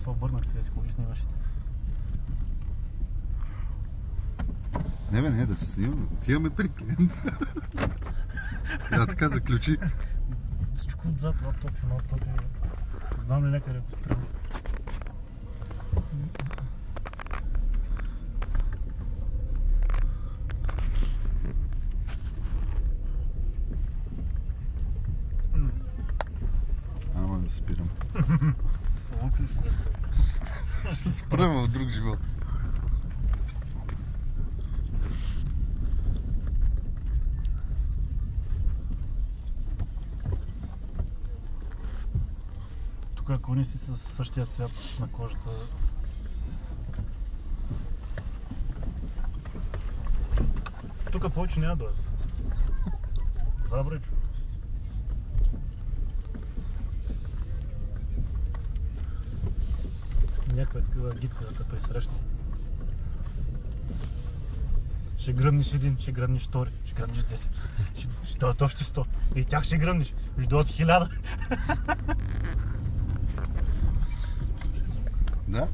се обърнах, ти кога ги снимаш? Не бе, не, да се снимаме. Отиваме при клиент. Да, така заключи. Всичко отзад, лаптопи, лаптопи. Знам ли някъде подпрема. Ама да спирам. Лук ли си? Ще спрем в друг живот. Тук ако не си със същия цвят на кожата... Тук повече няма да дойде. Забречо. Някаква такива гидка да те пресрещне. Ще гръмнеш един, ще гръмнеш втори, ще гръмнеш 10. Ще дойдат още 100. И тях ще гръмнеш. Ще дойдат 1000. Да?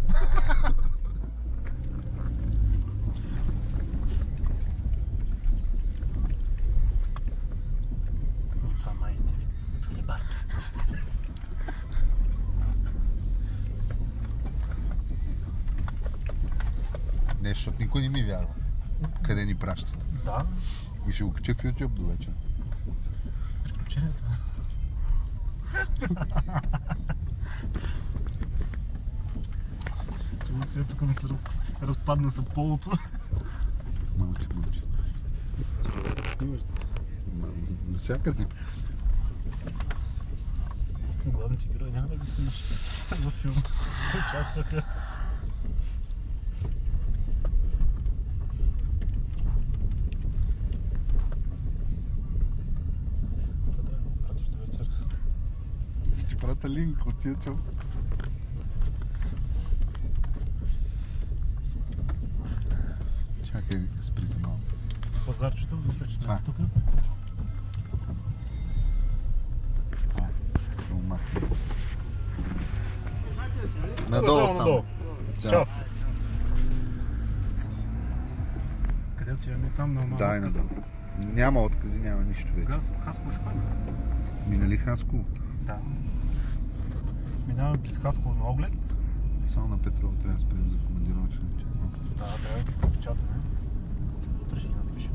Това май е бар. Не, защото никой не ми вярва. Къде ни пращат? Да. И ще го кача в YouTube до вечер. Приключението. Сега тук ми се разпадна са полото. Мълчи, мълчи. Снимаш? Навсякъде. Главните герои няма да ги снимаш във филма. Участваха. Ще пратя линк от YouTube. Чакай, спри за малко. Пазарчето, мисля, че не е тук. Надолу само. Чао. Къде отиваме? Там на малко. Дай надолу. Няма откази, няма нищо вече. Хасково ще ходим. Минали Хасково? Да. Минаваме през Хасково на оглед. Само на Петрол трябва да спрем за командировъчна. Да, трябва да го печатаме. Утре ще ги напишем.